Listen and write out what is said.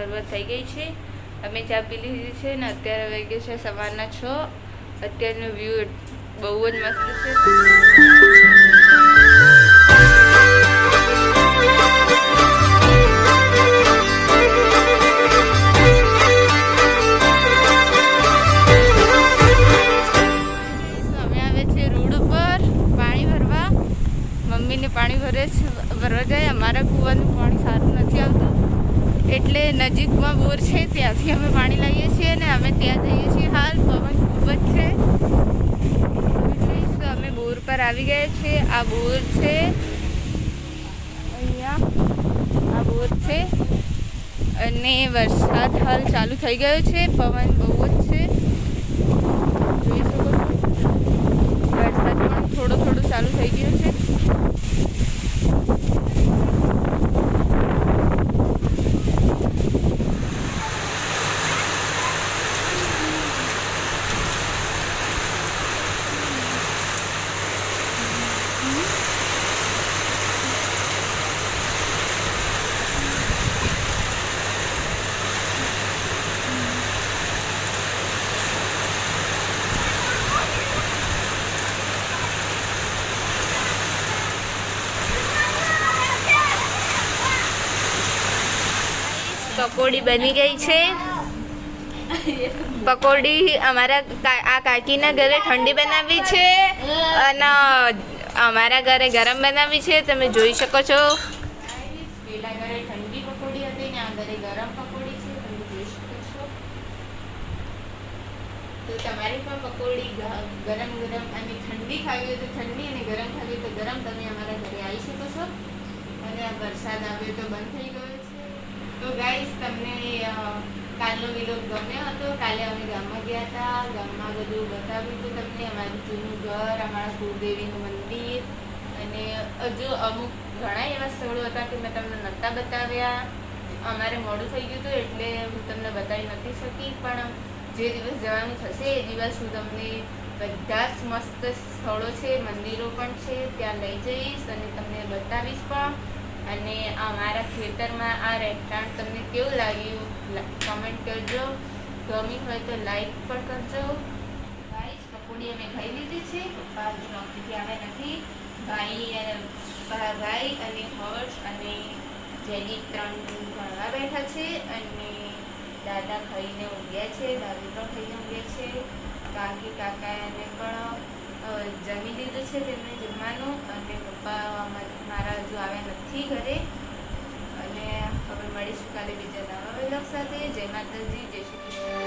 ભરવા થઈ ગઈ છે. અમે ચા પી લીધી છે ને અત્યારે વાગે છે સવારના 6. અત્યારનો વ્યૂ બહુ જ મસ્ત છે. મમ્મીને પાણી ભરવા જાય. અમારા કૂવાનું પાણી સારું નથી આવતું એટલે નજીકમાં બોર છે ત્યાંથી અમે પાણી લાવીએ છીએ અને અમે ત્યાં જઈએ છીએ. હાલ પવન ખૂબ જ છે તો અમે બોર પર આવી ગયા છીએ. આ બોર છે અહીંયા, આ બોર છે અને વરસાદ હાલ ચાલુ થઈ ગયો છે. પવન બહુ જ છે, જોઈ શકો છો. વરસાદ પણ થોડો ચાલુ થઈ ગયો છે. પકોડી બની ગઈ છે. પકોડી અમારા આ કાકીના ઘરે ઠંડી બનાવી છે અને અમારા ઘરે ગરમ બનાવી છે. તમે જોઈ શકો છો. પેલા ઘરે ઠંડી પકોડી હતી ને આ ઘરે ગરમ પકોડી છે. તમે જોઈ શકો છો. તો તમારી પણ પકોડી ગરમ અને ઠંડી ખાવી હોય તો ઠંડી અને ગરમ ખાવી હોય તો ગરમ તમે અમારા ઘરે આવી શકો છો. અને આ વરસાદ આવ્યો તો બંધ થઈ ગયો છે. તો ગાઈસ, તમને કાલનો વિડીયો ગમ્યો હતો. કાલે અમે ગામમાં ગયા હતા. ગામમાં બધું બતાવ્યું હતું તમને. અમારું જૂનું ઘર, અમારા કુળદેવીનું મંદિર અને હજુ અમુક ઘણા એવા સ્થળો હતા કે મેં તમને નહોતા બતાવ્યા. અમારે મોડું થઈ ગયું હતું એટલે હું તમને બતાવી નથી શકી. પણ જે દિવસ જવાનું થશે એ દિવસ હું તમને બધા જ મસ્ત સ્થળો છે, મંદિરો પણ છે, ત્યાં લઈ જઈશ અને તમને બતાવીશ પણ. અને અમારા ખેતરમાં આ રેસ્ટોરન્ટ તમને કેવું લાગ્યું કમેન્ટ કરજો. ગમી હોય તો લાઈક પણ કરજો. ગાઈસ, પકોડી અમે ખાઈ લીધી છે. પપ્પા હજુ નોકરીથી આવ્યા નથી. ભાઈ અને હર્ષ અને જેની 3 ભણવા બેઠા છે અને દાદા ખાઈને ઊંઘ્યા છે. દાદી પણ ખાઈને ઊંઘ્યા છે. કાકાને પણ જમી લીધું છે તેમને જમવાનું. અને પપ્પા મારા હજુ આવ્યા નથી ઘરે. અને હવે મળીશું કાલે બીજા નવા વ્લોગ સાથે. જય માતાજી, જય શ્રી કૃષ્ણ.